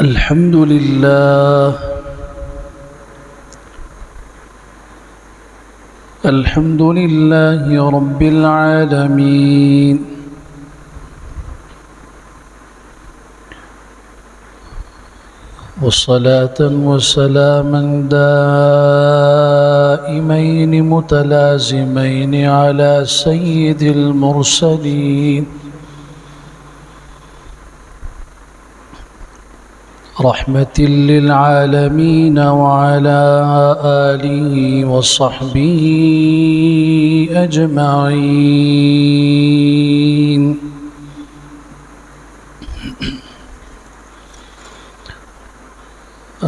الحمد لله الحمد لله رب العالمين وصلاة وسلاما دائمين متلازمين على سيد المرسلين رحمة للعالمين وعلى آله وصحبه أجمعين.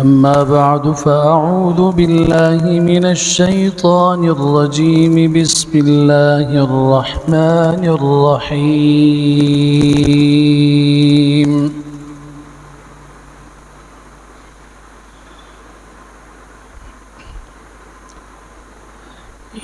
أما بعد فأعوذ بالله من الشيطان الرجيم. بسم الله الرحمن الرحيم.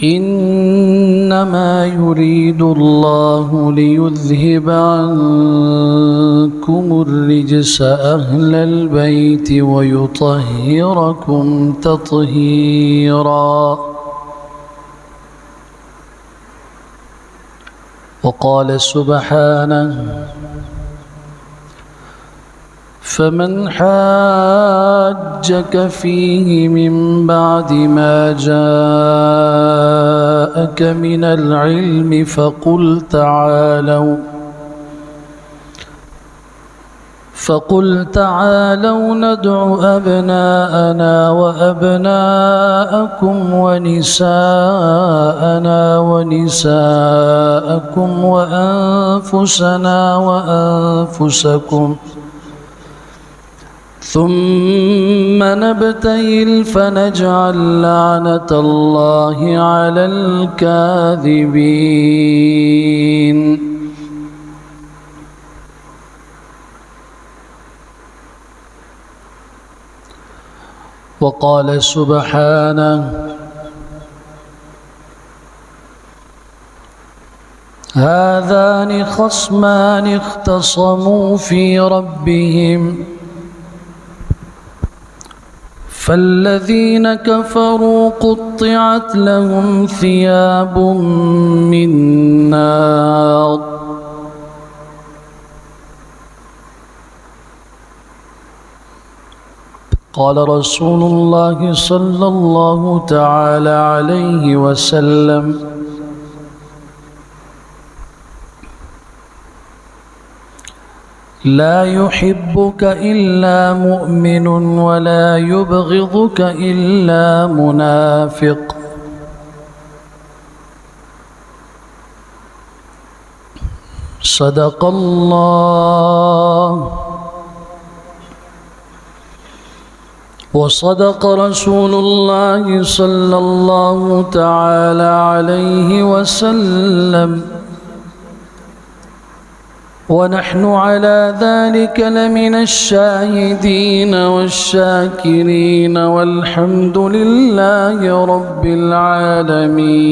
إنما يريد الله ليذهب عنكم الرجس أهل البيت ويطهركم تطهيرا. وقال سبحانه: فمن حاجك فيه من بعد ما جاءك من العلم فقل تعالوا ندع أبناءنا وأبناءكم ونساءنا ونساءكم وأنفسنا وأنفسكم ثم نبتهل فنجعل لعنة الله على الكاذبين. وقال سبحانه: هذان خصمان اختصموا في ربهم فالذين كفروا قطعت لهم ثياب من نار قال رسول الله صلى الله تعالى عليه وسلم: لا يحبك إلا مؤمن ولا يبغضك إلا منافق. صدق الله وصدق رسول الله صلى الله تعالى عليه وسلم، ونحن على ذلك لمن الشاهدين والشاكرين والحمد لله رب العالمين.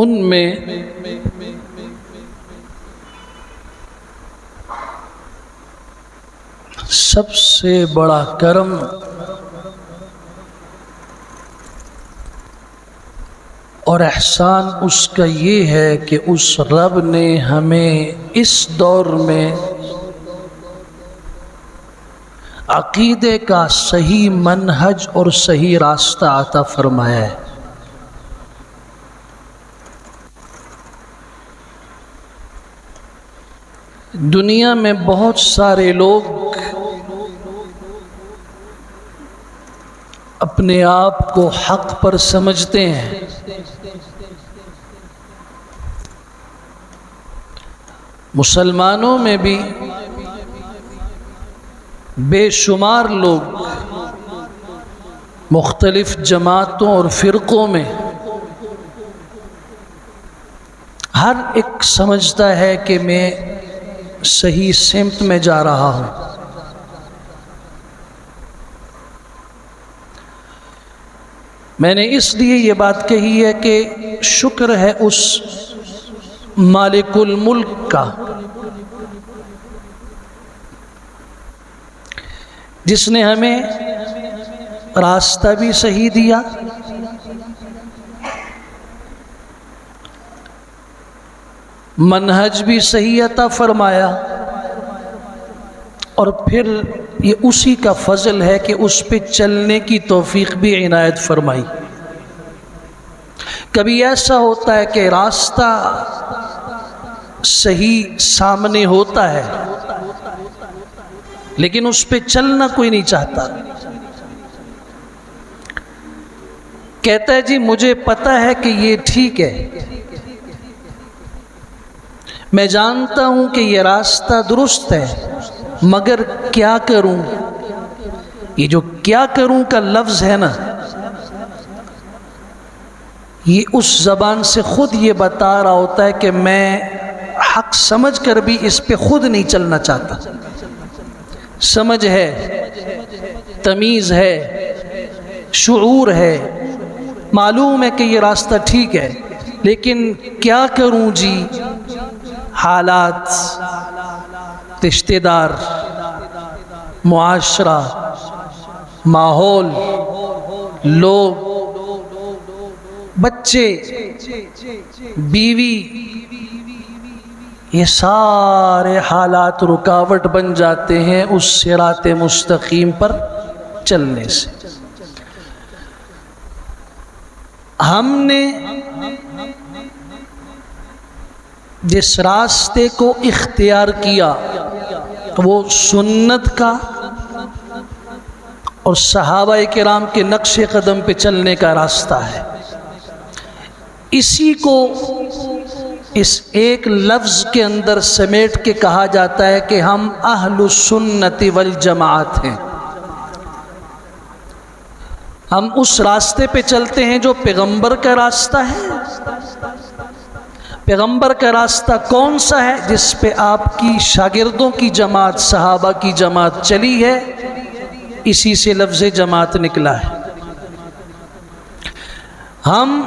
ان میں سب سے بڑا کرم اور احسان اس کا یہ ہے کہ اس رب نے ہمیں اس دور میں عقیدے کا صحیح منہج اور صحیح راستہ عطا فرمایا ہے۔ دنیا میں بہت سارے لوگ اپنے آپ کو حق پر سمجھتے ہیں، مسلمانوں میں بھی بے شمار لوگ مختلف جماعتوں اور فرقوں میں ہر ایک سمجھتا ہے کہ میں صحیح سمت میں جا رہا ہوں۔ میں نے اس لیے یہ بات کہی ہے کہ شکر ہے اس مالک الملک کا جس نے ہمیں راستہ بھی صحیح دیا، منہج بھی صحیح عطا فرمایا، اور پھر یہ اسی کا فضل ہے کہ اس پہ چلنے کی توفیق بھی عنایت فرمائی۔ کبھی ایسا ہوتا ہے کہ راستہ صحیح سامنے ہوتا ہے لیکن اس پہ چلنا کوئی نہیں چاہتا، کہتا ہے جی مجھے پتہ ہے کہ یہ ٹھیک ہے، میں جانتا ہوں کہ یہ راستہ درست ہے، مگر کیا کروں؟ یہ جو کیا کروں کا لفظ ہے نا، یہ اس زبان سے خود یہ بتا رہا ہوتا ہے کہ میں حق سمجھ کر بھی اس پہ خود نہیں چلنا چاہتا۔ سمجھ ہے، تمیز ہے، شعور ہے، معلوم ہے کہ یہ راستہ ٹھیک ہے، لیکن کیا کروں جی؟ حالات، رشتہ دار، معاشرہ، ماحول، لوگ، بچے، بیوی، یہ سارے حالات رکاوٹ بن جاتے ہیں اس صراط مستقیم پر چلنے سے۔ ہم نے جس راستے کو اختیار کیا وہ سنت کا اور صحابہ کرام کے نقش قدم پہ چلنے کا راستہ ہے۔ اسی کو اس ایک لفظ کے اندر سمیٹ کے کہا جاتا ہے کہ ہم اہل السنت والجماعت ہیں۔ ہم اس راستے پہ چلتے ہیں جو پیغمبر کا راستہ ہے۔ پیغمبر کا راستہ کون سا ہے؟ جس پہ آپ کی شاگردوں کی جماعت، صحابہ کی جماعت چلی ہے، اسی سے لفظ جماعت نکلا ہے۔ ہم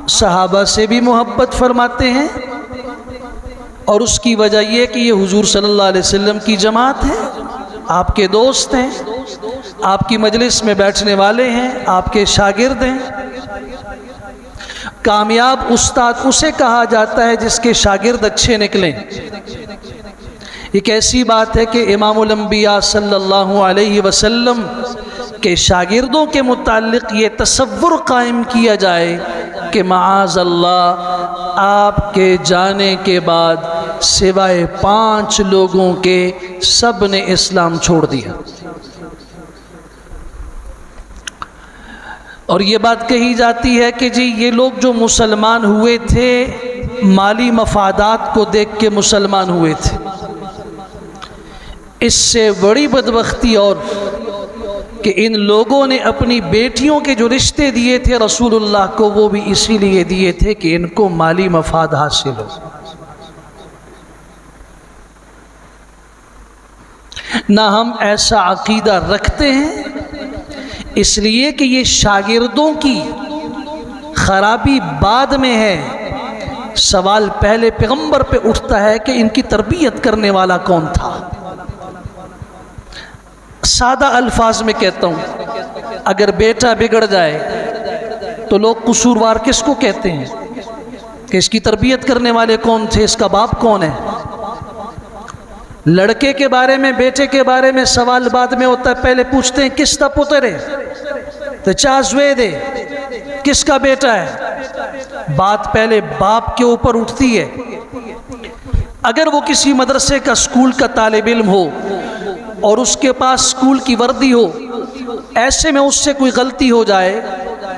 صحابہ سے بھی محبت فرماتے ہیں، اور اس کی وجہ یہ کہ یہ حضور صلی اللہ علیہ وسلم کی جماعت ہے، آپ کے دوست ہیں، آپ کی مجلس میں بیٹھنے والے ہیں، آپ کے شاگرد ہیں۔ کامیاب استاد اسے کہا جاتا ہے جس کے شاگرد اچھے نکلیں۔ ایک ایسی بات ہے کہ امام الانبیاء صلی اللہ علیہ وسلم کے شاگردوں کے متعلق یہ تصور قائم کیا جائے کہ معاذ اللہ آپ کے جانے کے بعد سوائے 5 لوگوں کے سب نے اسلام چھوڑ دیا۔ اور یہ بات کہی جاتی ہے کہ جی یہ لوگ جو مسلمان ہوئے تھے مالی مفادات کو دیکھ کے مسلمان ہوئے تھے۔ اس سے بڑی بدبختی اور کہ ان لوگوں نے اپنی بیٹیوں کے جو رشتے دیے تھے رسول اللہ کو، وہ بھی اسی لیے دیے تھے کہ ان کو مالی مفاد حاصل ہو۔ نہ ہم ایسا عقیدہ رکھتے ہیں، اس لیے کہ یہ شاگردوں کی خرابی بعد میں ہے، سوال پہلے پیغمبر پہ اٹھتا ہے کہ ان کی تربیت کرنے والا کون تھا۔ سادہ الفاظ میں کہتا ہوں، اگر بیٹا بگڑ جائے تو لوگ قصوروار کس کو کہتے ہیں؟ کہ اس کی تربیت کرنے والے کون تھے، اس کا باپ کون ہے؟ لڑکے کے بارے میں، بیٹے کے بارے میں سوال بعد میں ہوتا ہے، پہلے پوچھتے ہیں کس کا پتر ہے، تو چازوے دے کس کا بیٹا ہے۔ بات پہلے باپ کے اوپر اٹھتی ہے۔ اگر وہ کسی مدرسے کا، اسکول کا طالب علم ہو اور اس کے پاس اسکول کی وردی ہو، ایسے میں اس سے کوئی غلطی ہو جائے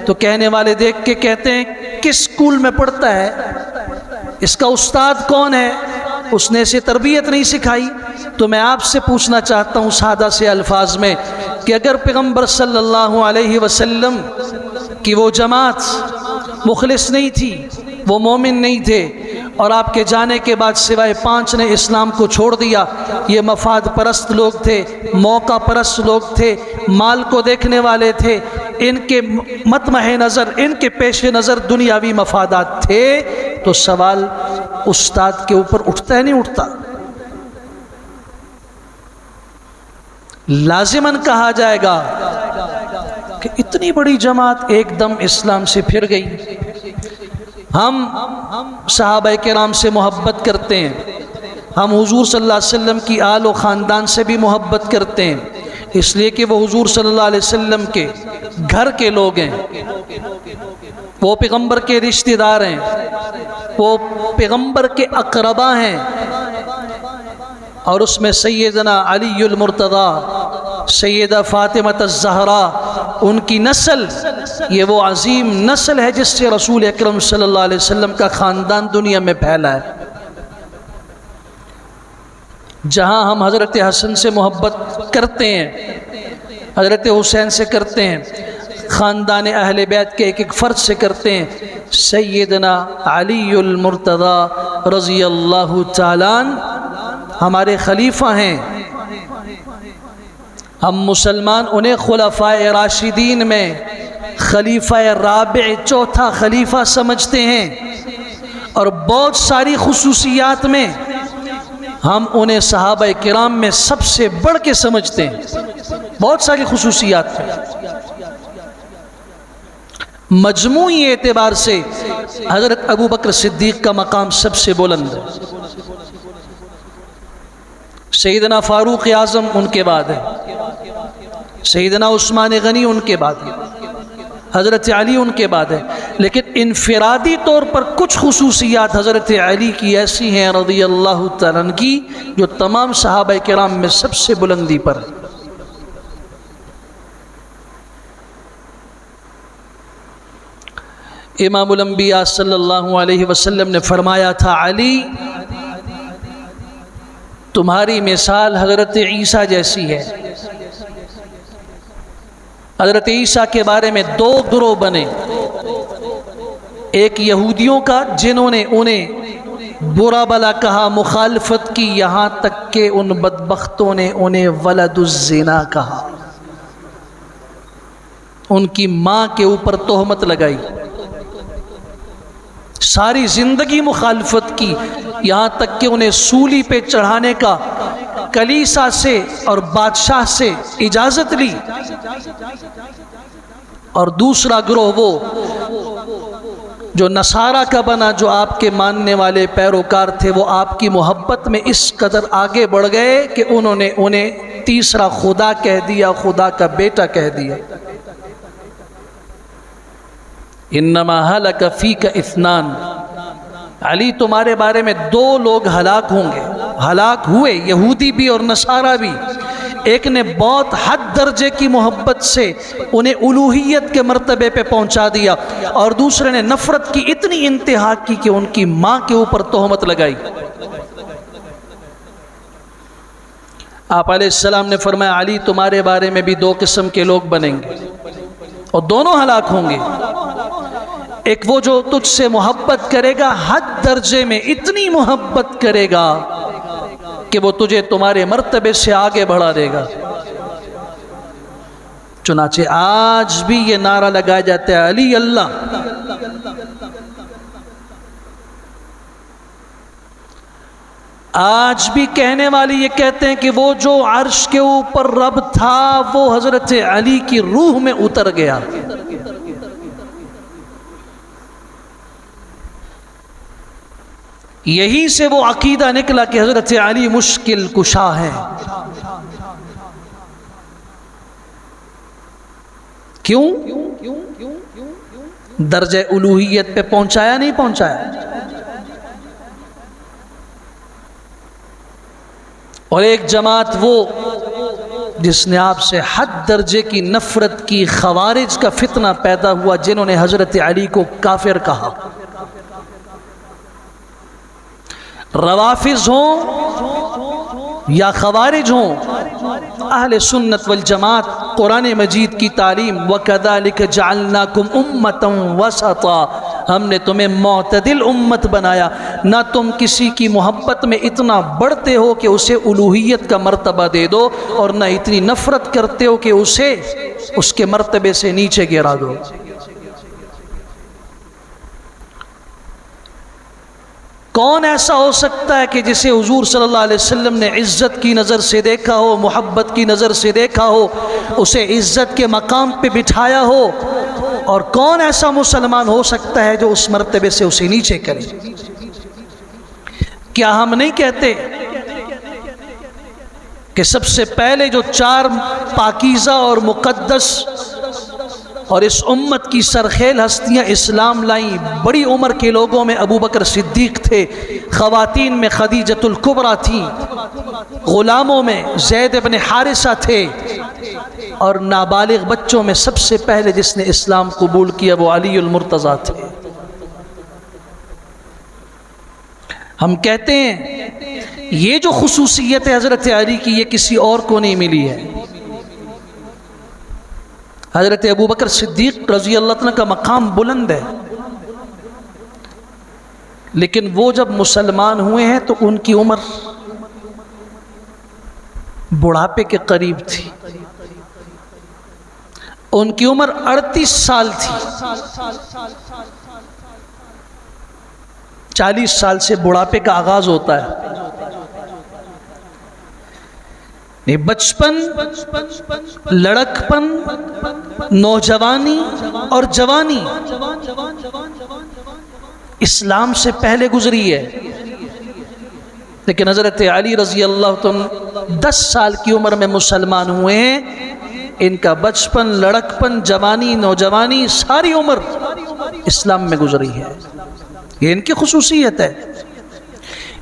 تو کہنے والے دیکھ کے کہتے ہیں کس اسکول میں پڑھتا ہے، اس کا استاد کون ہے، اس نے اسے تربیت نہیں سکھائی۔ تو میں آپ سے پوچھنا چاہتا ہوں سادہ سے الفاظ میں کہ اگر پیغمبر صلی اللہ علیہ وسلم کی وہ جماعت مخلص نہیں تھی، وہ مومن نہیں تھے، اور آپ کے جانے کے بعد سوائے 5 نے اسلام کو چھوڑ دیا، یہ مفاد پرست لوگ تھے، موقع پرست لوگ تھے، مال کو دیکھنے والے تھے، ان کے مطمع نظر، ان کے پیش نظر دنیاوی مفادات تھے، تو سوال استاد کے اوپر اٹھتا ہے نہیں اٹھتا؟ لازماً کہا جائے گا کہ اتنی بڑی جماعت ایک دم اسلام سے پھر گئی۔ ہم صحابہ کرام سے محبت کرتے ہیں، ہم حضور صلی اللہ علیہ وسلم کی آل و خاندان سے بھی محبت کرتے ہیں، اس لیے کہ وہ حضور صلی اللہ علیہ وسلم کے گھر کے لوگ ہیں، وہ پیغمبر کے رشتہ دار ہیں، وہ پیغمبر کے اقربا ہیں، اور اس میں سیدنا علی المرتضیٰ، سیدہ فاطمہ الزہرا، ان کی نسل، یہ وہ عظیم نسل ہے جس سے رسول اکرم صلی اللہ علیہ وسلم کا خاندان دنیا میں پھیلا ہے۔ جہاں ہم حضرت حسن سے محبت کرتے ہیں، حضرت حسین سے کرتے ہیں، خاندان اہل بیت کے ایک ایک فرد سے کرتے ہیں، سیدنا علی المرتضیٰ رضی اللہ تعالیٰ عنہ ہمارے خلیفہ ہیں۔ ہم مسلمان انہیں خلفائے راشدین میں خلیفہ رابع، چوتھا خلیفہ سمجھتے ہیں، اور بہت ساری خصوصیات میں ہم انہیں صحابہ کرام میں سب سے بڑھ کے سمجھتے ہیں، بہت ساری خصوصیات میں۔ مجموعی اعتبار سے حضرت ابو بکر صدیق کا مقام سب سے بلند ہے، سیدنا فاروق اعظم ان کے بعد ہے، سیدنا عثمان غنی ان کے بعد ہے، حضرت علی ان کے بعد ہے، لیکن انفرادی طور پر کچھ خصوصیات حضرت علی کی ایسی ہیں رضی اللہ تعالیٰ عنہ کی جو تمام صحابہ کرام میں سب سے بلندی پر ہے۔ امام الانبیاء صلی اللہ علیہ وسلم نے فرمایا تھا، علی تمہاری مثال حضرت عیسیٰ جیسی ہے۔ حضرت عیسیٰ کے بارے میں 2 گروہ بنے، ایک یہودیوں کا جنہوں نے انہیں برا بلا کہا، مخالفت کی، یہاں تک کہ ان بدبختوں نے انہیں ولد الزنا کہا، ان کی ماں کے اوپر تہمت لگائی، ساری زندگی مخالفت کی، یہاں تک کہ انہیں سولی پہ چڑھانے کا کلیسا سے اور بادشاہ سے اجازت لی۔ اور دوسرا گروہ وہ جو نصارہ کا بنا، جو آپ کے ماننے والے پیروکار تھے، وہ آپ کی محبت میں اس قدر آگے بڑھ گئے کہ انہوں نے انہیں تیسرا خدا کہہ دیا، خدا کا بیٹا کہہ دیا۔ انما ہلک فیک اثنان، علی تمہارے بارے میں 2 لوگ ہلاک ہوں گے، ہلاک ہوئے، یہودی بھی اور نصارہ بھی۔ ایک نے بہت حد درجے کی محبت سے انہیں الوہیت کے مرتبے پہ پہنچا دیا، اور دوسرے نے نفرت کی اتنی انتہا کی کہ ان کی ماں کے اوپر تہمت لگائی۔ آپ علیہ السلام نے فرمایا، علی تمہارے بارے میں بھی 2 قسم کے لوگ بنیں گے اور دونوں ہلاک ہوں گے۔ ایک وہ جو تجھ سے محبت کرے گا، حد درجے میں اتنی محبت کرے گا کہ وہ تجھے تمہارے مرتبے سے آگے بڑھا دے گا۔ چنانچہ آج بھی یہ نعرہ لگایا جاتا ہے، علی اللہ۔ آج بھی کہنے والی یہ کہتے ہیں کہ وہ جو عرش کے اوپر رب تھا وہ حضرت علی کی روح میں اتر گیا. یہی سے وہ عقیدہ نکلا کہ حضرت علی مشکل کشا ہے. کیوں؟ درجہ الوہیت پہ پہنچایا نہیں پہنچایا؟ اور ایک جماعت وہ جس نے آپ سے حد درجے کی نفرت کی، خوارج کا فتنہ پیدا ہوا، جنہوں نے حضرت علی کو کافر کہا. روافض ہوں یا خوارج ہوں، اہل سنت والجماعت قرآن مجید کی تعلیم وَكَذَلِكَ جَعَلْنَاكُمْ أُمَّةً وَسَطًا، ہم نے تمہیں معتدل امت بنایا. نہ تم کسی کی محبت میں اتنا بڑھتے ہو کہ اسے الوہیت کا مرتبہ دے دو، اور نہ اتنی نفرت کرتے ہو کہ اسے اس کے مرتبے سے نیچے گرا دو. کون ایسا ہو سکتا ہے کہ جسے حضور صلی اللہ علیہ وسلم نے عزت کی نظر سے دیکھا ہو، محبت کی نظر سے دیکھا ہو، اسے عزت کے مقام پہ بٹھایا ہو؟ اور کون ایسا مسلمان ہو سکتا ہے جو اس مرتبے سے اسے نیچے کرے؟ کیا ہم نہیں کہتے کہ سب سے پہلے جو 4 پاکیزہ اور مقدس اور اس امت کی سرخیل ہستیاں اسلام لائیں، بڑی عمر کے لوگوں میں ابو بکر صدیق تھے، خواتین میں خدیجۃ الکبریٰ تھیں، غلاموں میں زید بن حارثہ تھے، اور نابالغ بچوں میں سب سے پہلے جس نے اسلام قبول کیا وہ علی المرتضیٰ تھے؟ ہم کہتے ہیں یہ جو خصوصیت ہے حضرت علی کی، یہ کسی اور کو نہیں ملی ہے. حضرت ابو بکر صدیق رضی اللہ عنہ کا مقام بلند ہے، لیکن وہ جب مسلمان ہوئے ہیں تو ان کی عمر بڑھاپے کے قریب تھی. ان کی عمر 38 سال تھی. 40 سال سے بڑھاپے کا آغاز ہوتا ہے. بچپن، لڑکپن، نوجوانی اور جوانی اسلام سے پہلے گزری ہے. لیکن حضرت علی رضی اللہ عنہ 10 سال کی عمر میں مسلمان ہوئے ہیں. ان کا بچپن، لڑکپن، جوانی، نوجوانی ساری عمر اسلام میں گزری ہے. یہ ان کی خصوصیت ہے.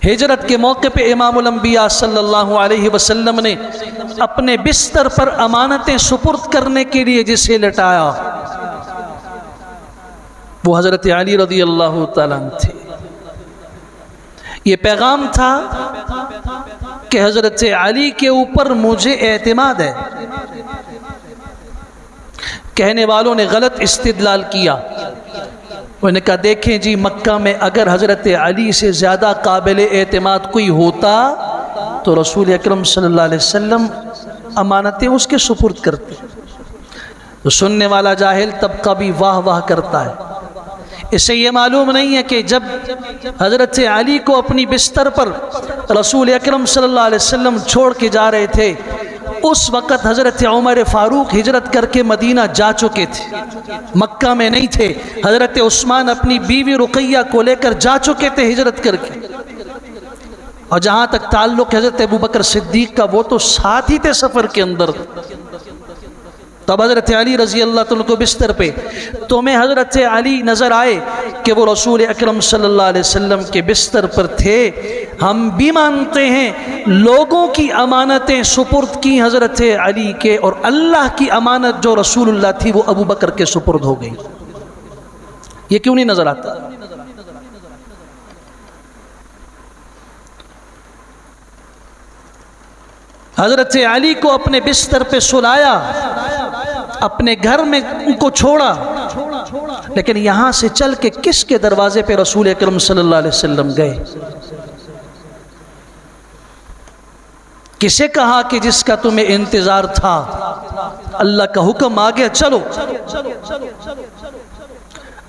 ہجرت کے موقع پہ امام الانبیاء صلی اللہ علیہ وسلم نے اپنے بستر پر امانتیں سپرد کرنے کے لیے جسے لٹایا وہ حضرت علی رضی اللہ تعالیٰ عنہ تھے. یہ پیغام تھا کہ حضرت علی کے اوپر مجھے اعتماد ہے. کہنے والوں نے غلط استدلال کیا. انہوں نے کہا دیکھیں جی، مکہ میں اگر حضرت علی سے زیادہ قابل اعتماد کوئی ہوتا تو رسول اکرم صلی اللہ علیہ وسلم امانتیں اس کے سپرد کرتے. تو سننے والا جاہل طبقہ بھی واہ واہ کرتا ہے. اس سے یہ معلوم نہیں ہے کہ جب حضرت علی کو اپنی بستر پر رسول اکرم صلی اللہ علیہ وسلم چھوڑ کے جا رہے تھے، اس وقت حضرت عمر فاروق ہجرت کر کے مدینہ جا چکے تھے، مکہ میں نہیں تھے. حضرت عثمان اپنی بیوی رقیہ کو لے کر جا چکے تھے ہجرت کر کے. اور جہاں تک تعلق حضرت ابو بکر صدیق کا، وہ تو ساتھ ہی تھے سفر کے اندر. تب حضرت علی رضی اللہ عنہ کو بستر پہ، تمہیں حضرت علی نظر آئے کہ وہ رسول اکرم صلی اللہ علیہ وسلم کے بستر پر تھے. ہم بھی مانتے ہیں لوگوں کی امانتیں سپرد کی حضرت علی کے، اور اللہ کی امانت جو رسول اللہ تھی وہ ابو بکر کے سپرد ہو گئی. یہ کیوں نہیں نظر آتا؟ حضرت علی کو اپنے بستر پہ سلایا، اپنے گھر میں ان کو چھوڑا، لیکن یہاں سے چل کے کس کے دروازے پہ رسول اکرم صلی اللہ علیہ وسلم گئے؟ کسے کہا کہ جس کا تمہیں انتظار تھا؟ اللہ کا حکم آ گیا چلو.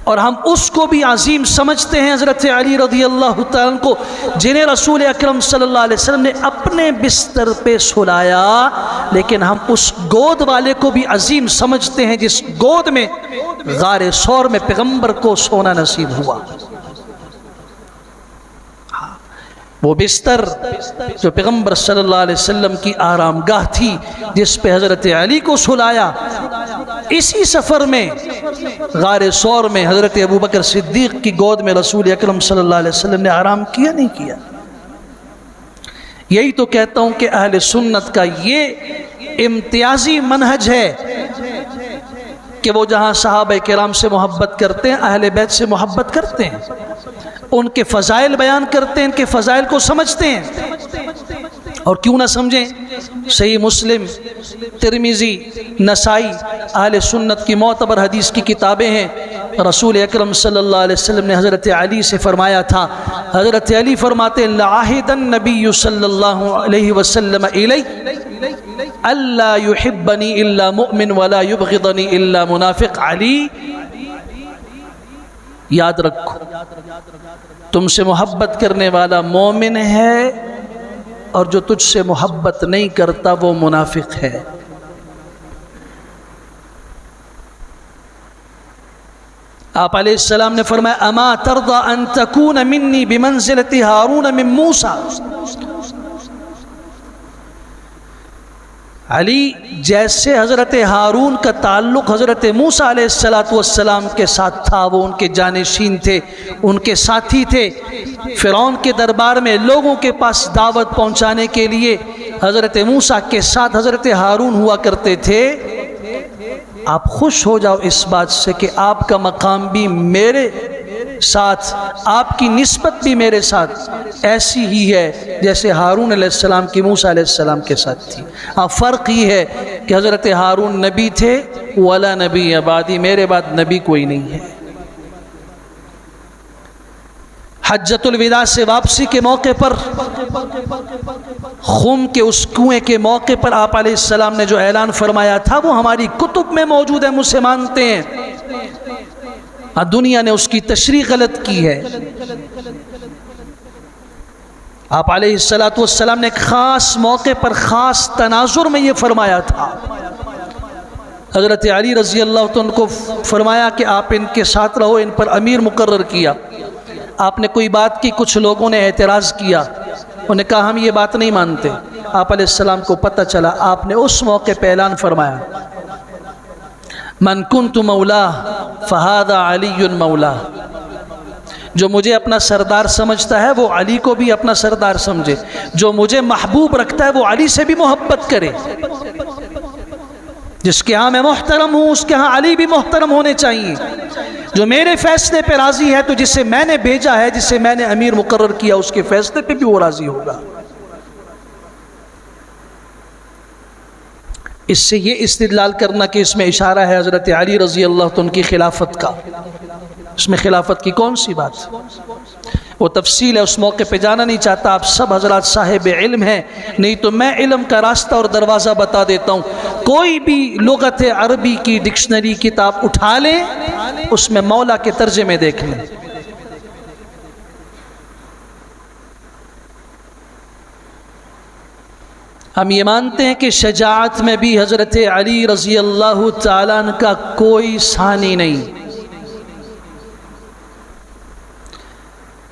اور ہم اس کو بھی عظیم سمجھتے ہیں حضرت علی رضی اللہ تعالیٰ کو، جنہیں رسول اکرم صلی اللہ علیہ وسلم نے اپنے بستر پہ سلایا، لیکن ہم اس گود والے کو بھی عظیم سمجھتے ہیں جس گود میں غار ثور میں پیغمبر کو سونا نصیب ہوا۔ وہ بستر جو پیغمبر صلی اللہ علیہ وسلم کی آرام گاہ تھی، جس پہ حضرت علی کو سلایا، اسی سفر میں غار ثور میں حضرت ابوبکر صدیق کی گود میں رسول اکرم صلی اللہ علیہ وسلم نے آرام کیا نہیں کیا؟ یہی تو کہتا ہوں کہ اہل سنت کا یہ امتیازی منہج ہے کہ وہ جہاں صحابہ کرام سے محبت کرتے ہیں، اہل بیت سے محبت کرتے ہیں، ان کے فضائل بیان کرتے ہیں، ان کے فضائل کو سمجھتے ہیں۔ اور کیوں نہ سمجھیں؟ صحیح مسلم، ترمذی، نسائی اہل سنت کی معتبر حدیث کی کتابیں ہیں۔ رسول اکرم صلی اللہ علیہ وسلم نے حضرت علی سے فرمایا تھا، حضرت علی فرماتے ہیں لعاہد النبی صلی اللہ علیہ وسلم الی اللہ یحبنی الا مؤمن ولا یبغضنی الا منافق۔ علی یاد رکھو، تم سے محبت کرنے والا مومن ہے، اور جو تجھ سے محبت نہیں کرتا وہ منافق ہے۔ آپ علیہ السلام نے فرمایا اما ترضى ان تكون منی بمنزلۃ ہارون من موسیٰ۔ علی، جیسے حضرت ہارون کا تعلق حضرت موسیٰ علیہ السلام کے ساتھ تھا، وہ ان کے جانشین تھے، ان کے ساتھی تھے، فرعون کے دربار میں لوگوں کے پاس دعوت پہنچانے کے لیے حضرت موسیٰ کے ساتھ حضرت ہارون ہوا کرتے تھے۔ آپ خوش ہو جاؤ اس بات سے کہ آپ کا مقام بھی میرے ساتھ، آپ کی نسبت بھی میرے ساتھ ایسی ہی ہے جیسے ہارون علیہ السلام کی موسیٰ علیہ السلام کے ساتھ تھی۔ فرق یہ ہے کہ حضرت ہارون نبی تھے، ولا نبی بعدی، میرے بعد نبی کوئی نہیں ہے۔ حجۃ الوداع سے واپسی کے موقع پر، خم کے اس کنویں کے موقع پر آپ علیہ السلام نے جو اعلان فرمایا تھا وہ ہماری کتب میں موجود ہے، مجھ سے مانتے ہیں۔ دنیا نے اس کی تشریح غلط کی ہے۔ آپ علیہ السلام نے ایک خاص موقع پر خاص تناظر میں یہ فرمایا تھا۔ حضرت علی رضی اللہ عنہ کو فرمایا کہ آپ ان کے ساتھ رہو، ان پر امیر مقرر کیا۔ آپ نے کوئی بات کی، کچھ لوگوں نے اعتراض کیا، انہوں نے کہا ہم یہ بات نہیں مانتے۔ آپ علیہ السلام کو پتہ چلا، آپ نے اس موقع پہ اعلان فرمایا من کنت مولا فہذا علی مولا۔ جو مجھے اپنا سردار سمجھتا ہے وہ علی کو بھی اپنا سردار سمجھے، جو مجھے محبوب رکھتا ہے وہ علی سے بھی محبت کرے۔ جس کے ہاں میں محترم ہوں اس کے ہاں علی بھی محترم ہونے چاہیے۔ جو میرے فیصلے پہ راضی ہے تو جسے میں نے بھیجا ہے، جسے میں نے امیر مقرر کیا، اس کے فیصلے پہ بھی وہ راضی ہوگا۔ اس سے یہ استدلال کرنا کہ اس میں اشارہ ہے حضرت علی رضی اللہ عنہ کی خلافت کا، اس میں خلافت کی کون سی بات؟ وہ تفصیل ہے، اس موقع پہ جانا نہیں چاہتا۔ آپ سب حضرات صاحب علم ہیں، نہیں تو میں علم کا راستہ اور دروازہ بتا دیتا ہوں۔ کوئی بھی لغت عربی کی ڈکشنری کتاب اٹھا لیں، اس میں مولا کے ترجمے دیکھ لیں۔ ہم یہ مانتے ہیں کہ شجاعت میں بھی حضرت علی رضی اللہ تعالیٰ عنہ کا کوئی ثانی نہیں۔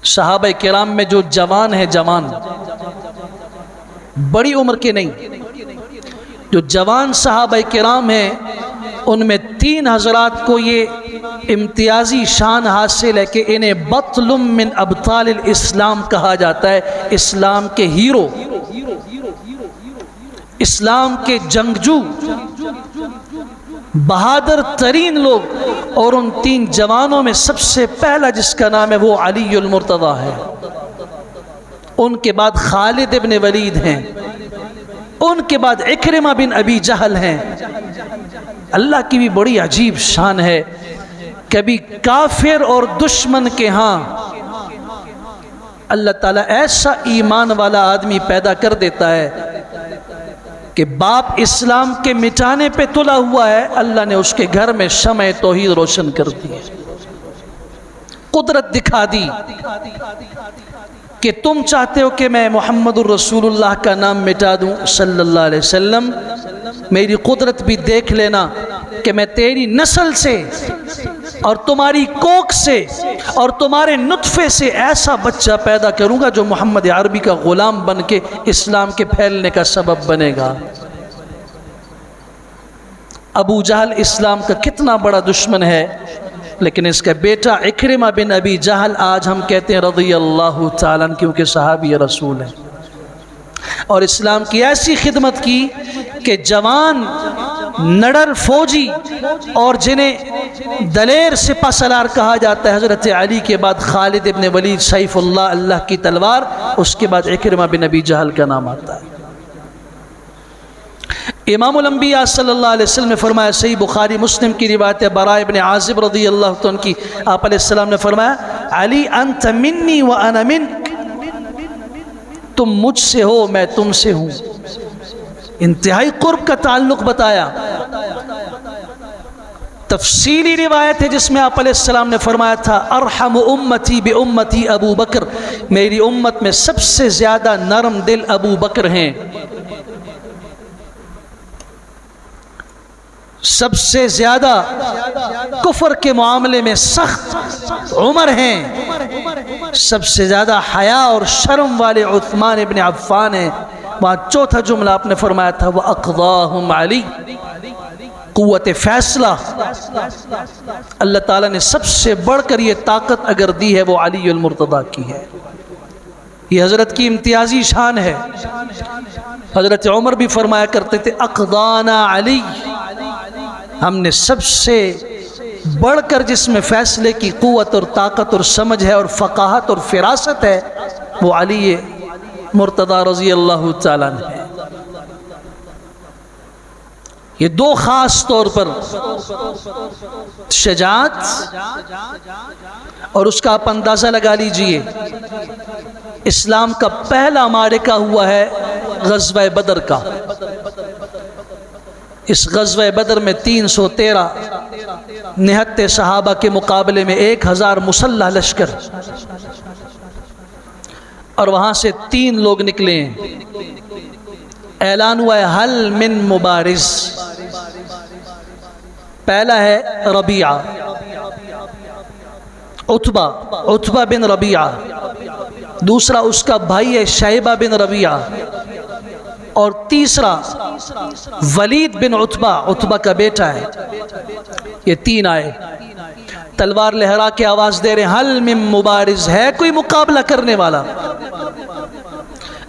صحابہ کرام میں جو جوان ہے، جوان بڑی عمر کے نہیں، جو جوان صحابہ کرام ہیں ان میں 3 حضرات کو یہ امتیازی شان حاصل ہے کہ انہیں بطل من ابطال الاسلام کہا جاتا ہے، اسلام کے ہیرو، اسلام کے جنگجو، بہادر ترین لوگ۔ اور ان 3 جوانوں میں سب سے پہلا جس کا نام ہے وہ علی المرتضیٰ ہے، ان کے بعد خالد ابن ولید ہیں، ان کے بعد اکرمہ بن ابی جہل ہیں۔ اللہ کی بھی بڑی عجیب شان ہے، کبھی کافر اور دشمن کے ہاں اللہ تعالیٰ ایسا ایمان والا آدمی پیدا کر دیتا ہے کہ باپ اسلام کے مٹانے پہ تلا ہوا ہے، اللہ نے اس کے گھر میں شمع توحید روشن کر دی ہے۔ قدرت دکھا دی کہ تم چاہتے ہو کہ میں محمد الرسول اللہ کا نام مٹا دوں صلی اللہ علیہ وسلم، میری قدرت بھی دیکھ لینا کہ میں تیری نسل سے اور تمہاری کوکھ سے اور تمہارے نطفے سے ایسا بچہ پیدا کروں گا جو محمد عربی کا غلام بن کے اسلام کے پھیلنے کا سبب بنے گا۔ ابو جہل اسلام کا کتنا بڑا دشمن ہے، لیکن اس کا بیٹا اکرمہ بن ابی جہل آج ہم کہتے ہیں رضی اللہ تعالیٰ عنہ، کیونکہ صحابی رسول ہے اور اسلام کی ایسی خدمت کی کہ جوان نڈر فوجی اور جنہیں دلیر سپہ سالار کہا جاتا ہے، حضرت علی کے بعد خالد ابن ولید سیف اللہ، اللہ کی تلوار، اس کے بعد اکرمہ بن ابی جہل کا نام آتا ہے۔ امام الانبیاء صلی اللہ علیہ وسلم نے فرمایا، صحیح بخاری مسلم کی روایت ہے براء ابن عازب رضی اللہ عنہ کی، آپ علیہ السلام نے فرمایا علی انت منی وانا منک، تم مجھ سے ہو میں تم سے ہوں، انتہائی قرب کا تعلق بتایا۔ تفصیلی روایت ہے جس میں آپ علیہ السلام نے فرمایا تھا ارحم امتی بامتی ابو بکر، میری امت میں سب سے زیادہ نرم دل ابو بکر ہیں، سب سے زیادہ کفر کے معاملے میں سخت عمر ہیں، سب سے زیادہ حیا اور شرم والے عثمان ابن عفان ہیں۔ وہاں چوتھا جملہ آپ نے فرمایا تھا وَأَقْضَاهُمْ عَلِي، قوت فیصلہ اللہ تعالیٰ نے سب سے بڑھ کر یہ طاقت اگر دی ہے وہ علی المرتضیٰ کی ہے، یہ حضرت کی امتیازی شان ہے۔ حضرت عمر بھی فرمایا کرتے تھے اقضانا علی، ہم نے سب سے بڑھ کر جس میں فیصلے کی قوت اور طاقت اور سمجھ ہے اور فقاہت اور فراست ہے وہ علی مرتضیٰ رضی اللہ تعالیٰ عنہ ہے۔ یہ دو خاص طور پر شجاعت اور اس کا آپ اندازہ لگا لیجئے، اسلام کا پہلا معرکہ ہوا ہے غزوہ بدر کا۔ اس غزوہ بدر میں 313 نہتے صحابہ کے مقابلے میں 1000 مسلح لشکر، اور وہاں سے 3 لوگ نکلے ہیں۔ اعلان ہوا ہے حل من مبارز، پہلا ہے ربیعہ، عتبہ بن ربیعہ، دوسرا اس کا بھائی ہے شیبہ بن ربیعہ، اور تیسرا ولید بن عتبہ کا بیٹا ہے۔ یہ 3 آئے، تلوار لہرا کے آواز دے رہے ہیں حل من مبارز، ہے کوئی مقابلہ کرنے والا؟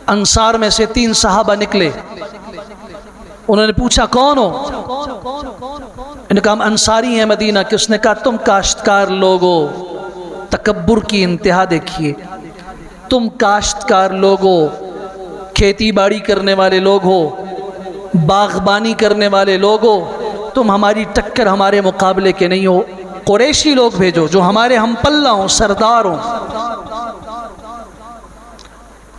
انصار میں سے 3 صحابہ نکلے، انہوں نے پوچھا کون ہو؟ انہوں نے کہا ہم انصاری ہیں مدینہ کے۔ اس نے کہا تم کاشتکار لوگو، تکبر کی انتہا دیکھیے، تم کاشتکار لوگو، کھیتی باڑی کرنے والے لوگ ہو، باغبانی کرنے والے لوگ ہو، تم ہماری ٹکر ہمارے مقابلے کے نہیں ہو، قریشی لوگ بھیجو جو ہمارے ہم پلہ ہوں، سردار ہوں۔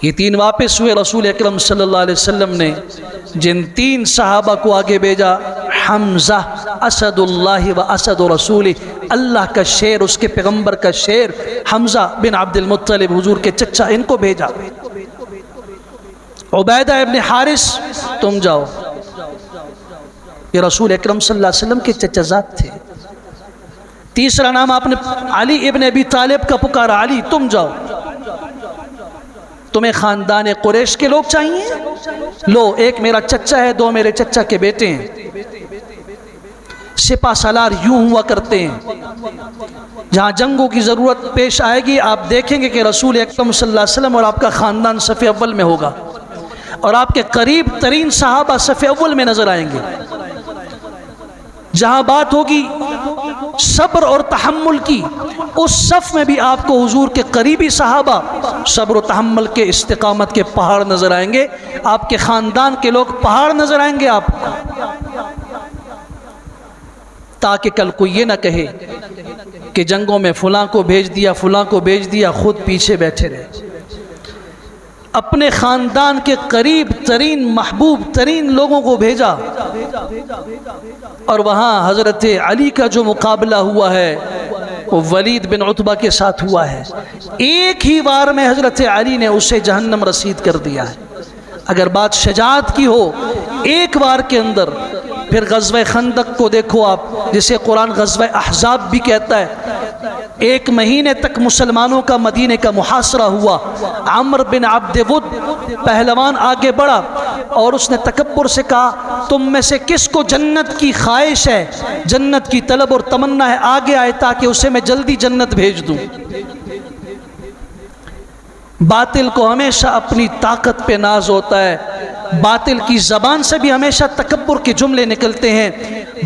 یہ 3 واپس ہوئے، رسول اکرم صلی اللہ علیہ وسلم نے جن 3 صحابہ کو آگے بھیجا، حمزہ اسد اللہ و اسد رسول، اللہ کا شیر، اس کے پیغمبر کا شیر حمزہ بن عبد المطلب حضور کے چچا، ان کو بھیجا۔ عبیدہ ابن حارث تم جاؤ، یہ رسول اکرم صلی اللہ علیہ وسلم کے چچا زاد تھے۔ تیسرا نام آپ نے علی ابن ابی طالب کا پکارا، علی تم جاؤ، تمہیں خاندان قریش کے لوگ چاہیے، لو، ایک میرا چچا ہے، 2 میرے چچا کے بیٹے ہیں۔ سپہ سالار یوں ہوا کرتے ہیں، جہاں جنگوں کی ضرورت پیش آئے گی آپ دیکھیں گے کہ رسول اکرم صلی اللہ علیہ وسلم اور آپ کا خاندان صف اول میں ہوگا، اور آپ کے قریب ترین صحابہ صف اول میں نظر آئیں گے۔ جہاں بات ہوگی صبر اور تحمل کی، اس صف میں بھی آپ کو حضور کے قریبی صحابہ صبر و تحمل کے، استقامت کے پہاڑ نظر آئیں گے، آپ کے خاندان کے لوگ پہاڑ نظر آئیں گے آپ کو، تاکہ کل کوئی یہ نہ کہے کہ جنگوں میں فلاں کو بھیج دیا، فلاں کو بھیج دیا، خود پیچھے بیٹھے رہے۔ اپنے خاندان کے قریب ترین، محبوب ترین لوگوں کو بھیجا، اور وہاں حضرت علی کا جو مقابلہ ہوا ہے وہ ولید بن عتبہ کے ساتھ ہوا ہے. ایک ہی وار میں حضرت علی نے اسے جہنم رسید کر دیا ہے. اگر بات شجاعت کی ہو ایک وار کے اندر، پھر غزوہ خندق کو دیکھو آپ، جسے قرآن غزوہ احزاب بھی کہتا ہے. 1 مہینے تک مسلمانوں کا مدینے کا محاصرہ ہوا. عمر بن عبد ود پہلوان آگے بڑھا اور اس نے تکبر سے کہا تم میں سے کس کو جنت کی خواہش ہے، جنت کی طلب اور تمنا ہے، آگے آئے تاکہ اسے میں جلدی جنت بھیج دوں. باطل کو ہمیشہ اپنی طاقت پہ ناز ہوتا ہے. باطل کی زبان سے بھی ہمیشہ تکبر کے جملے نکلتے ہیں،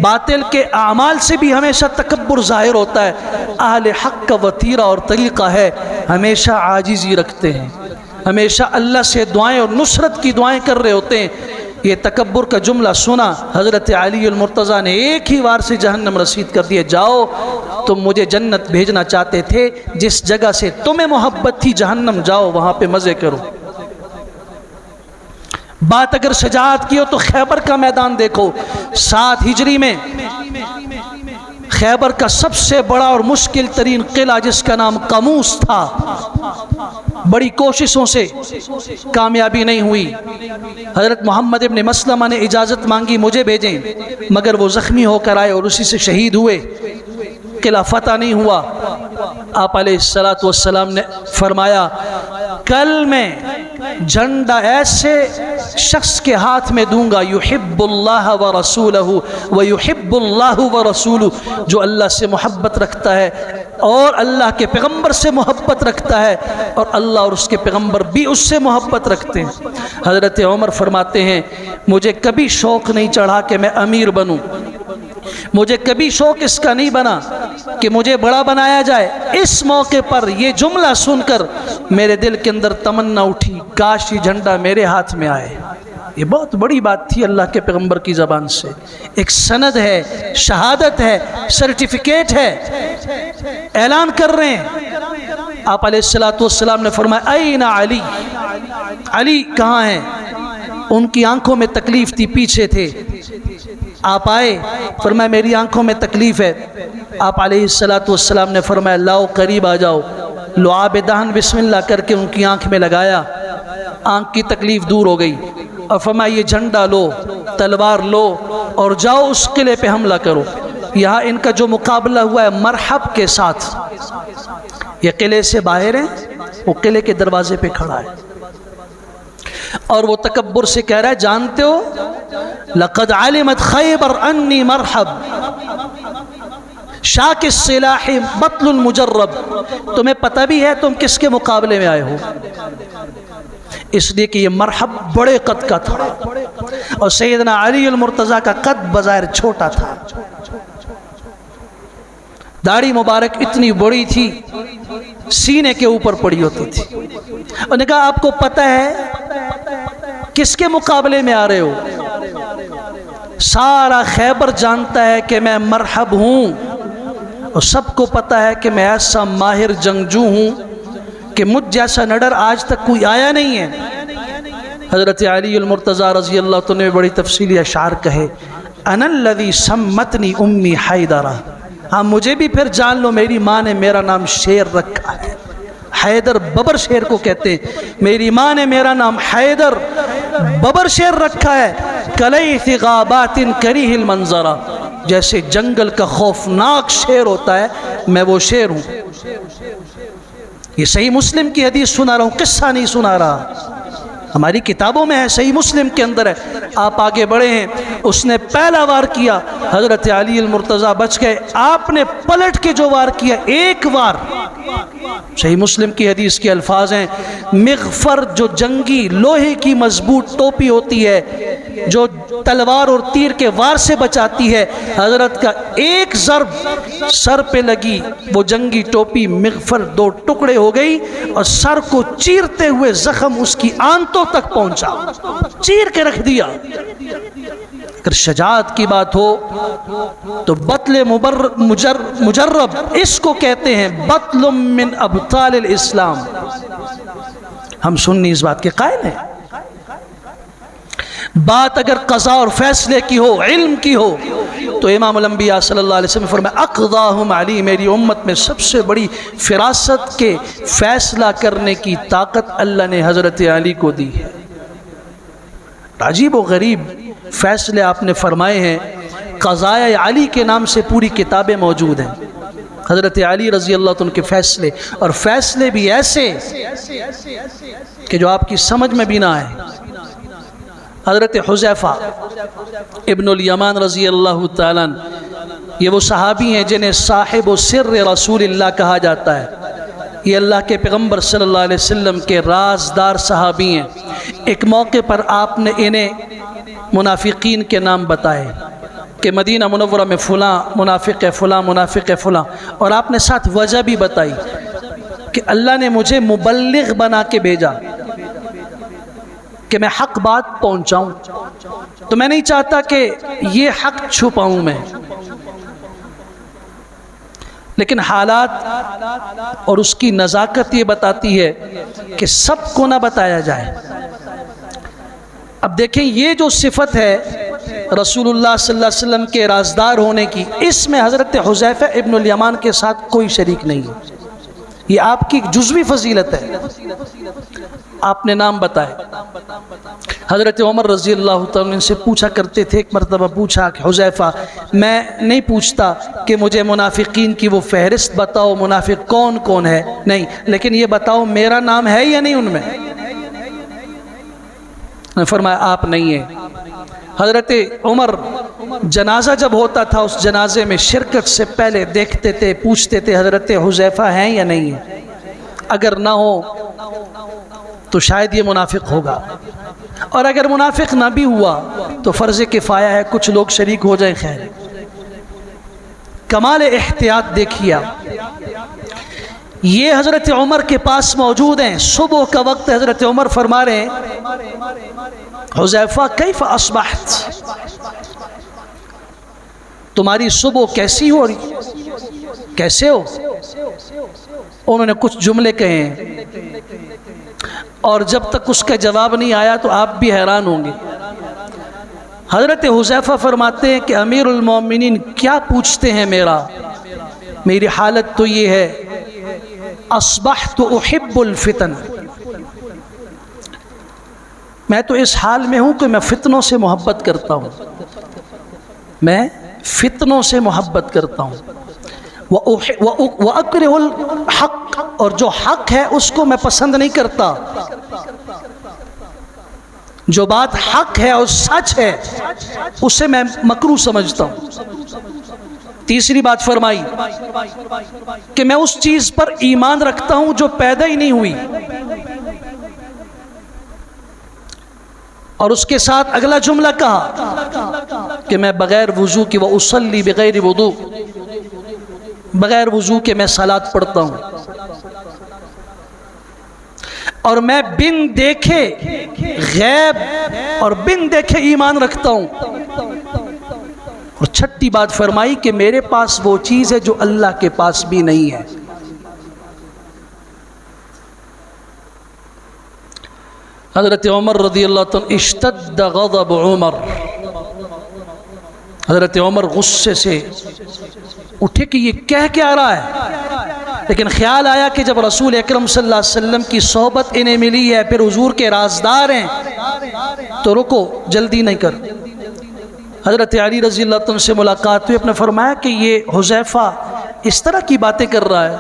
باطل کے اعمال سے بھی ہمیشہ تکبر ظاہر ہوتا ہے. اہل حق کا وتیرہ اور طریقہ ہے ہمیشہ عاجزی رکھتے ہیں، ہمیشہ اللہ سے دعائیں اور نصرت کی دعائیں کر رہے ہوتے ہیں. یہ تکبر کا جملہ سنا حضرت علی المرتضیٰ نے ایک ہی وار سے جہنم رسید کر دیا. جاؤ، تم مجھے جنت بھیجنا چاہتے تھے، جس جگہ سے تمہیں محبت تھی جہنم جاؤ، وہاں پہ مزے کرو. بات اگر شجاعت کی ہو تو خیبر کا میدان دیکھو. 7 ہجری میں خیبر کا سب سے بڑا اور مشکل ترین قلعہ جس کا نام قاموس تھا، بڑی کوششوں سے کامیابی نہیں ہوئی. حضرت محمد ابن مسلمہ نے اجازت مانگی مجھے بھیجیں، مگر وہ زخمی ہو کر آئے اور اسی سے شہید ہوئے. قلعہ فتح نہیں ہوا. آپ علیہ السلام نے فرمایا کل میں جھنڈا ایسے شخص کے ہاتھ میں دوں گا یحب اللہ ورسولہ ویحب اللہ ورسولہ، جو اللہ سے محبت رکھتا ہے اور اللہ کے پیغمبر سے محبت رکھتا ہے، اور اللہ اور اس کے پیغمبر بھی اس سے محبت رکھتے ہیں. حضرت عمر فرماتے ہیں مجھے کبھی شوق نہیں چڑھا کہ میں امیر بنوں، مجھے کبھی شوق اس کا نہیں بنا کہ مجھے بڑا بنایا جائے. اس موقع پر یہ جملہ سن کر میرے دل کے اندر تمنا اٹھی کاش یہ جھنڈا میرے ہاتھ میں آئے. یہ بہت بڑی بات تھی اللہ کے پیغمبر کی زبان سے. ایک سند ہے، شہادت ہے، سرٹیفکیٹ ہے، اعلان کر رہے ہیں. آپ علیہ السلام نے فرمایا این علی، علی کہاں ہیں؟ ان کی آنکھوں میں تکلیف تھی، پیچھے تھے. آپ آئے، فرمایا میری آنکھوں میں تکلیف ہے. آپ علیہ السلام نے فرمایا لاؤ قریب آ جاؤ. لعاب دہن بسم اللہ کر کے ان کی آنکھ میں لگایا، آنکھ کی تکلیف دور ہو گئی. اور فرمایا یہ جھنڈا لو، تلوار لو اور جاؤ اس قلعے پہ حملہ کرو. یہاں ان کا جو مقابلہ ہوا ہے مرحب کے ساتھ. یہ قلعے سے باہر ہیں، وہ قلعے کے دروازے پہ کھڑا ہے اور وہ تکبر سے کہہ رہا ہے جانتے ہو لقد علمت خیبر انی مرحب شاک السلاح بطل مجرب. تمہیں پتہ بھی ہے تم کس کے مقابلے میں آئے ہو، اس لیے کہ یہ مرحب بڑے قد کا تھا اور سیدنا علی المرتضیٰ کا قد بظاہر چھوٹا تھا. داڑھی مبارک اتنی بڑی تھی، سینے کے اوپر پڑی ہوتی تھی. اور نے کہا آپ کو پتہ ہے کس کے مقابلے میں آ رہے ہو؟ سارا خیبر جانتا ہے کہ میں مرحب ہوں اور سب کو پتہ ہے کہ میں ایسا ماہر جنگجو ہوں کہ مجھ جیسا نڈر آج تک کوئی آیا نہیں ہے. حضرت علی المرتضیٰ رضی اللہ عنہ نے بڑی تفصیلی اشعار کہے انا الذی سمتنی امی حیدرہ. ہاں مجھے بھی پھر جان لو میری ماں نے میرا نام شیر رکھا ہے. حیدر ببر شیر کو کہتے ہیں. میری ماں نے میرا نام حیدر ببر شیر رکھا ہے. کلیث غابات کریہ المنظرہ، جیسے جنگل کا خوفناک شیر ہوتا ہے میں وہ شیر ہوں. یہ صحیح مسلم کی حدیث سنا رہا ہوں، قصہ نہیں سنا رہا، ہماری کتابوں میں ہے، صحیح مسلم کے اندر ہے. آپ آگے بڑھے ہیں، اس نے پہلا وار کیا، حضرت علی المرتضیٰ بچ گئے. آپ نے پلٹ کے جو وار کیا ایک وار، صحیح مسلم کی حدیث کے الفاظ ہیں مغفر جو جنگی لوہے کی مضبوط ٹوپی ہوتی ہے جو تلوار اور تیر کے وار سے بچاتی ہے، حضرت کا ایک ضرب سر پہ لگی، وہ جنگی ٹوپی مغفر 2 ٹکڑے ہو گئی اور سر کو چیرتے ہوئے زخم اس کی آنتوں تک پہنچا، چیر کے رکھ دیا. اگر شجاعت کی بات ہو تو بطل مجرب اس کو کہتے ہیں بطل من ابطال الاسلام. ہم سنی اس بات کے قائل ہیں. بات اگر قضا اور فیصلے کی ہو، علم کی ہو، تو امام الانبیاء صلی اللہ علیہ وسلم فرمایا اقضاہم علی، میری امت میں سب سے بڑی فراست کے فیصلہ کرنے کی طاقت اللہ نے حضرت علی کو دی ہے۔ عجیب و غریب فیصلے آپ نے فرمائے ہیں، قضائے علی کے نام سے پوری کتابیں موجود ہیں، حضرت علی رضی اللہ عنہ کے فیصلے، اور فیصلے بھی ایسے کہ جو آپ کی سمجھ میں بھی نہ آئے۔ حضرت حذیفہ ابن الیمان رضی اللہ تعالیٰ عنہ، یہ وہ صحابی ہیں جنہیں صاحب و سر رسول اللہ کہا جاتا ہے۔ یہ اللہ کے پیغمبر صلی اللہ علیہ وسلم کے رازدار صحابی ہیں۔ ایک موقع پر آپ نے انہیں منافقین کے نام بتائے کہ مدینہ منورہ میں فلاں منافق ہے، فلاں منافق ہے، فلاں، اور آپ نے ساتھ وجہ بھی بتائی کہ اللہ نے مجھے مبلغ بنا کے بھیجا کہ میں حق بات پہنچاؤں، تو میں نہیں چاہتا کہ یہ حق چھپاؤں میں، لیکن حالات اور اس کی نزاکت یہ بتاتی ہے کہ سب کو نہ بتایا جائے۔ اب دیکھیں یہ جو صفت ہے رسول اللہ صلی اللہ علیہ وسلم کے رازدار ہونے کی، اس میں حضرت حذیفہ ابن الیمان کے ساتھ کوئی شریک نہیں ہے، یہ آپ کی جزوی فضیلت ہے۔ آپ نے نام بتائے۔ حضرت عمر رضی اللہ تعالیٰ عنہ سے پوچھا کرتے تھے، ایک مرتبہ پوچھا کہ حذیفہ میں نہیں پوچھتا کہ مجھے منافقین کی وہ فہرست بتاؤ، منافق کون کون ہے، نہیں، لیکن یہ بتاؤ میرا نام ہے یا نہیں ان میں؟ فرمایا آپ نہیں ہیں۔ حضرت عمر جنازہ جب ہوتا تھا اس جنازے میں شرکت سے پہلے دیکھتے تھے، پوچھتے تھے حضرت حذیفہ ہیں یا نہیں ہیں، اگر نہ ہو تو شاید یہ منافق ہوگا، اور اگر منافق نہ بھی ہوا تو فرض کفایہ ہے کچھ لوگ شریک ہو جائیں، خیر۔ کمال احتیاط دیکھیا، یہ حضرت عمر کے پاس موجود ہیں، صبح کا وقت حضرت عمر فرما رہے ہیں حذیفہ کیف اصبحت، تمہاری صبح کیسی ہو رہی، کیسے ہو؟ انہوں نے کچھ جملے کہے ہیں، اور جب تک اس کا جواب نہیں آیا تو آپ بھی حیران ہوں گے۔ حضرت حذیفہ فرماتے ہیں کہ امیر المومنین کیا پوچھتے ہیں، میری حالت تو یہ ہے، اصبحت احب الفتن، میں تو اس حال میں ہوں کہ میں فتنوں سے محبت کرتا ہوں، میں فتنوں سے محبت کرتا ہوں، وَأَكْرِهُ الْحَقِّ، اور جو حق ہے اس کو میں پسند نہیں کرتا، جو بات حق ہے اور سچ ہے اسے میں مکروہ سمجھتا ہوں۔ تیسری بات فرمائی کہ میں اس چیز پر ایمان رکھتا ہوں جو پیدا ہی نہیں ہوئی، اور اس کے ساتھ اگلا جملہ کہا کہ میں بغیر وضو کی وَأُصَلِّي بِغَيْرِ وُضُوء، بغیر وضو کے میں صلاۃ پڑھتا ہوں، اور میں بن دیکھے غیب اور بن دیکھے ایمان رکھتا ہوں۔ اور چھٹی بات فرمائی کہ میرے پاس وہ چیز ہے جو اللہ کے پاس بھی نہیں ہے۔ حضرت عمر رضی اللہ عنہ، اشتد غضب عمر، حضرت عمر غصے سے اٹھے کہ یہ کہہ کیا رہا ہے، لیکن خیال آیا کہ جب رسول اکرم صلی اللہ علیہ وسلم کی صحبت انہیں ملی ہے، پھر حضور کے رازدار ہیں، تو رکو، جلدی نہیں کر۔ حضرت علی رضی اللہ عنہ سے ملاقات ہوئی، اپنے فرمایا کہ یہ حذیفہ اس طرح کی باتیں کر رہا ہے۔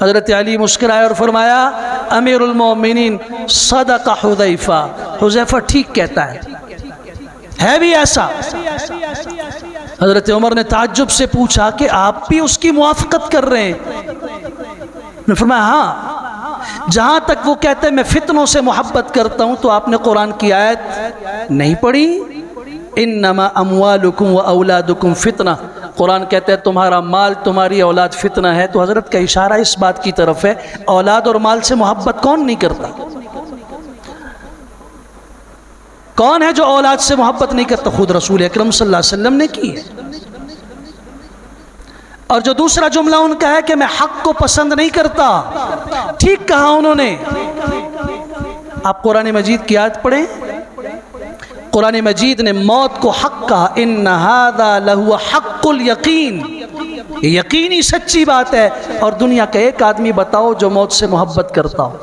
حضرت علی مسکرائے اور فرمایا امیر المومنین صدق حذیفہ، حذیفہ ٹھیک کہتا ہے بھی ایسا۔ حضرت عمر نے تعجب سے پوچھا کہ آپ بھی اس کی موافقت کر رہے ہیں؟ نے فرمایا ہاں، جہاں تک وہ کہتے ہیں میں فتنوں سے محبت کرتا ہوں، تو آپ نے قرآن کی آیت نہیں پڑھی، انما اموالکم و اولادکم فتنہ، قرآن کہتا ہے تمہارا مال تمہاری اولاد فتنہ ہے، تو حضرت کا اشارہ اس بات کی طرف ہے اولاد اور مال سے محبت کون نہیں کرتا؟ کون ہے جو اولاد سے محبت نہیں کرتا؟ خود رسول اکرم صلی اللہ علیہ وسلم نے کی ہے۔ اور جو دوسرا جملہ ان کا ہے کہ میں حق کو پسند نہیں کرتا، ٹھیک کہا انہوں نے۔ آپ قرآن مجید کی آیت پڑھیں، قرآن مجید نے موت کو حق کہا، ان ھذا لہو حق الیقین، یہ یقینی سچی بات ہے۔ اور دنیا کا ایک آدمی بتاؤ جو موت سے محبت کرتا ہو۔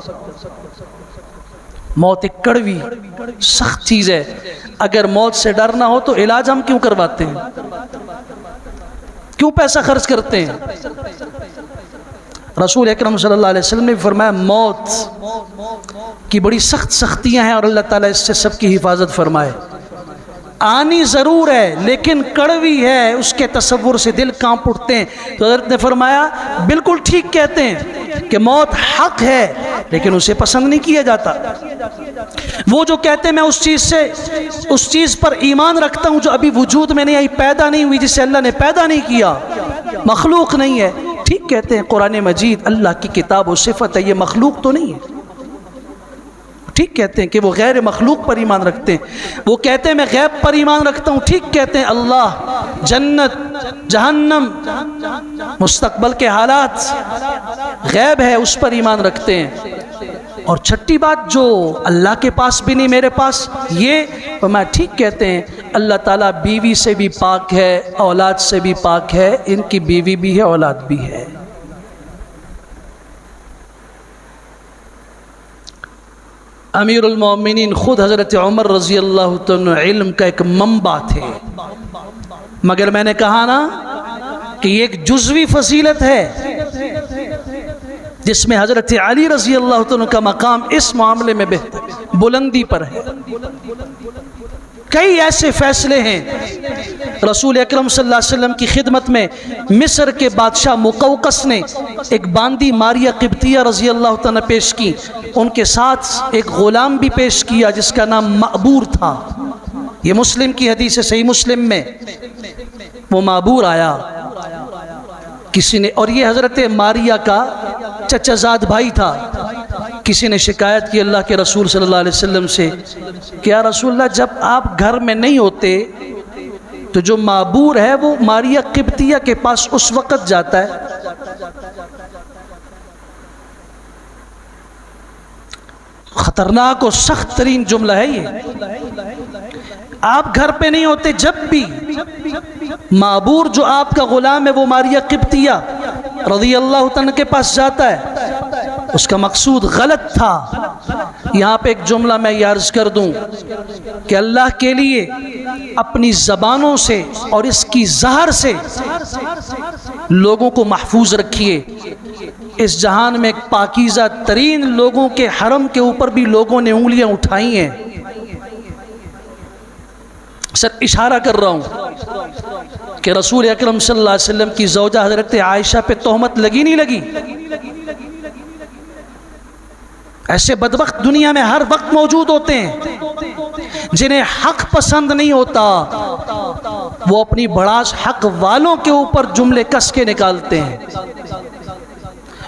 موت ایک کڑوی سخت چیز ہے، اگر موت سے ڈرنا ہو تو علاج ہم کیوں کرواتے ہیں، کیوں پیسہ خرچ کرتے ہیں؟ رسول اکرم صلی اللہ علیہ وسلم نے فرمایا موت کی بڑی سخت سختیاں ہیں اور اللہ تعالیٰ اس سے سب کی حفاظت فرمائے۔ آنی ضرور ہے لیکن کڑوی ہے، اس کے تصور سے دل کانپ اٹھتے ہیں۔ تو حضرت نے فرمایا بالکل ٹھیک کہتے ہیں کہ موت حق ہے لیکن اسے پسند نہیں کیا جاتا۔ وہ جو کہتے ہیں میں اس چیز پر ایمان رکھتا ہوں جو ابھی وجود میں نہیں آئی، پیدا نہیں ہوئی، جسے اللہ نے پیدا نہیں کیا، مخلوق نہیں ہے، ٹھیک کہتے ہیں۔ قرآن مجید اللہ کی کتاب و صفت ہے، یہ مخلوق تو نہیں ہے، ٹھیک کہتے ہیں کہ وہ غیر مخلوق پر ایمان رکھتے ہیں۔ وہ کہتے ہیں میں غیب پر ایمان رکھتا ہوں، ٹھیک کہتے ہیں۔ اللہ، جنت، جہنم، مستقبل کے حالات، غیب ہے، اس پر ایمان رکھتے ہیں۔ اور چھٹی بات جو اللہ کے پاس بھی نہیں میرے پاس، یہ میں ٹھیک کہتے ہیں۔ اللہ تعالیٰ بیوی سے بھی پاک ہے، اولاد سے بھی پاک ہے، ان کی بیوی بھی ہے، اولاد بھی ہے۔ امیر المومنین خود حضرت عمر رضی اللہ عنہ علم کا ایک منبع تھے، مگر میں نے کہا نا کہ یہ ایک جزوی فضیلت ہے جس میں حضرت علی رضی اللہ عنہ کا مقام اس معاملے میں بہتر بلندی پر ہے۔ کئی ایسے فیصلے ہیں رسول اکرم صلی اللہ علیہ وسلم کی خدمت میں مصر کے بادشاہ مقوقس نے ایک باندی ماریہ قبطیہ رضی اللہ عنہ پیش کی، ان کے ساتھ ایک غلام بھی پیش کیا جس کا نام معبور تھا۔ یہ مسلم کی حدیث ہے، صحیح مسلم میں وہ معبور آیا کسی نے، اور یہ حضرت ماریہ کا چچا زاد بھائی تھا۔ کسی نے شکایت کی اللہ کے رسول صلی اللہ علیہ وسلم سے کہ یا رسول اللہ جب آپ گھر میں نہیں ہوتے تو جو معبور ہے وہ ماریہ قبطیہ کے پاس اس وقت جاتا ہے۔ خطرناک اور سخت ترین جملہ ہے یہ، آپ گھر پہ نہیں ہوتے، جب بھی معبور جو آپ کا غلام ہے وہ ماریہ قبطیہ رضی اللہ عنہ کے پاس جاتا ہے، اس کا مقصود غلط تھا۔ یہاں پہ ایک جملہ میں یہ عرض کر دوں کہ اللہ کے لیے اپنی زبانوں سے اور اس کی زہر سے لوگوں کو محفوظ رکھیے۔ اس جہان میں ایک پاکیزہ ترین لوگوں کے حرم کے اوپر بھی لوگوں نے انگلیاں اٹھائی ہیں۔ سر اشارہ کر رہا ہوں کہ رسول اکرم صلی اللہ علیہ وسلم کی زوجہ حضرت عائشہ پہ تہمت لگی نہیں لگی؟ ایسے بدبخت دنیا میں ہر وقت موجود ہوتے ہیں جنہیں حق پسند نہیں ہوتا، وہ اپنی بڑاس حق والوں کے اوپر جملے کس کے نکالتے ہیں۔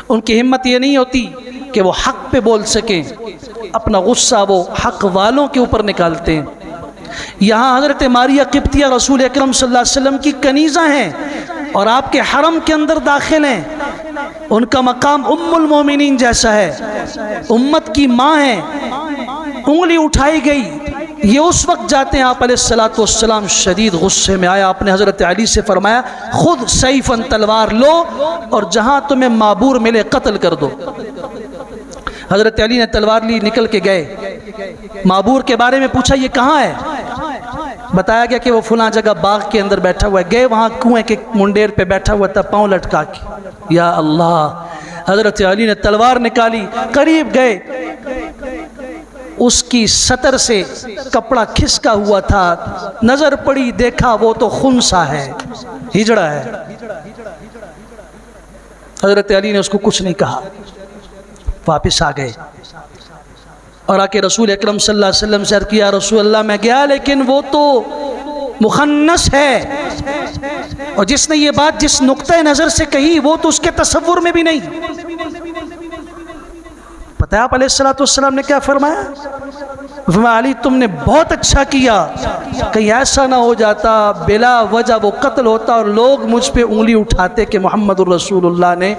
ان کی ہمت یہ نہیں ہوتی کہ وہ حق پہ بول سکیں، اپنا غصہ وہ حق والوں کے اوپر نکالتے ہیں۔ یہاں حضرت ماریہ قبطیہ رسول اکرم صلی اللہ علیہ وسلم کی کنیزہ ہیں اور آپ کے حرم کے اندر داخل ہیں، ان کا مقام ام المومنین جیسا ہے، امت کی ماں ہیں۔ انگلی اٹھائی گئی، یہ اس وقت جاتے ہیں آپ علیہ الصلوۃ والسلام شدید غصے میں آیا، آپ نے حضرت علی سے فرمایا خود سیفاً تلوار لو اور جہاں تمہیں معبور ملے قتل کر دو۔ حضرت علی نے تلوار لی، نکل کے گئے، معبور کے بارے میں پوچھا یہ کہاں ہے؟ بتایا گیا کہ وہ فلاں جگہ باغ کے اندر بیٹھا ہوا ہے۔ گئے وہاں کنویں کے منڈیر پہ بیٹھا ہوا تھا پاؤں لٹکا کے۔ یا اللہ، حضرت علی نے تلوار نکالی، قریب گئے، اس کی سطر سے کپڑا کھسکا ہوا تھا، نظر پڑی، دیکھا وہ تو خنثی ہے، ہجڑا ہے۔ حضرت علی نے اس کو کچھ نہیں کہا، واپس آ گئے اور آ کے رسول اکرم صلی اللہ علیہ وسلم سے عرض کیا رسول اللہ میں گیا لیکن وہ تو مخنث ہے، اور جس نے یہ بات جس نقطۂ نظر سے کہی وہ تو اس کے تصور میں بھی نہیں۔ پتہ ہے آپ علیہ الصلوۃ والسلام نے کیا فرمایا؟ فرمایا علی تم نے بہت اچھا کیا، کہیں ایسا نہ ہو جاتا بلا وجہ وہ قتل ہوتا اور لوگ مجھ پہ انگلی اٹھاتے کہ محمد الرسول اللہ نے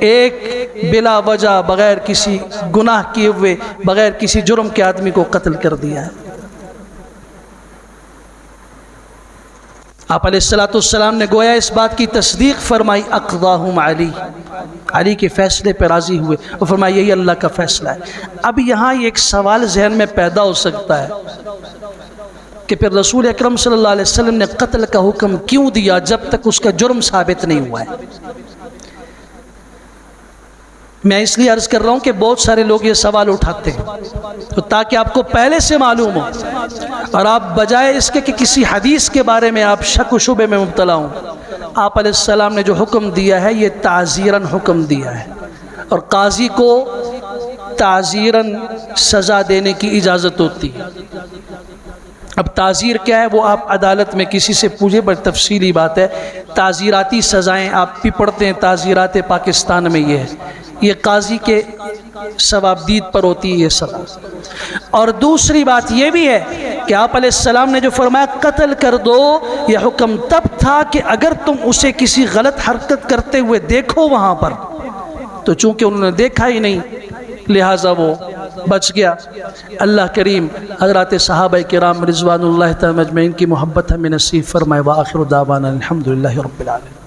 ایک بلا وجہ بغیر کسی گناہ کیے ہوئے بغیر کسی جرم کے آدمی کو قتل کر دیا ہے۔ آپ علیہ الصلوۃ والسلام نے گویا اس بات کی تصدیق فرمائی، اقضاہم علی، علی کے فیصلے پہ راضی ہوئے اور فرمایا یہی اللہ کا فیصلہ ہے۔ اب یہاں ایک سوال ذہن میں پیدا ہو سکتا ہے کہ پھر رسول اکرم صلی اللہ علیہ وسلم نے قتل کا حکم کیوں دیا جب تک اس کا جرم ثابت نہیں ہوا ہے؟ میں اس لیے عرض کر رہا ہوں کہ بہت سارے لوگ یہ سوال اٹھاتے ہیں تو تاکہ آپ کو پہلے سے معلوم ہو اور آپ بجائے اس کے کہ کسی حدیث کے بارے میں آپ شک و شبے میں مبتلا ہوں، آپ علیہ السلام نے جو حکم دیا ہے یہ تعزیراً حکم دیا ہے، اور قاضی کو تعزیراً سزا دینے کی اجازت ہوتی ہے۔ اب تعزیر کیا ہے وہ آپ عدالت میں کسی سے پوچھیں، بڑی تفصیلی بات ہے۔ تعزیراتی سزائیں آپ بھی پڑھتے ہیں، تعزیرات پاکستان میں یہ ہے، یہ قاضی کے ثوابدید پر ہوتی ہے یہ سزا۔ اور دوسری بات یہ بھی ہے کہ آپ علیہ السلام نے جو فرمایا قتل کر دو، یہ حکم تب تھا کہ اگر تم اسے کسی غلط حرکت کرتے ہوئے دیکھو وہاں پر، تو چونکہ انہوں نے دیکھا ہی نہیں لہٰذا وہ بچ گیا۔ اللہ کریم حضرات صحابہ کرام رضوان اللہ تعالی اجمعین کی محبت ہمیں نصیب فرمائے۔ وآخر دعوانا الحمدللہ رب العالمین۔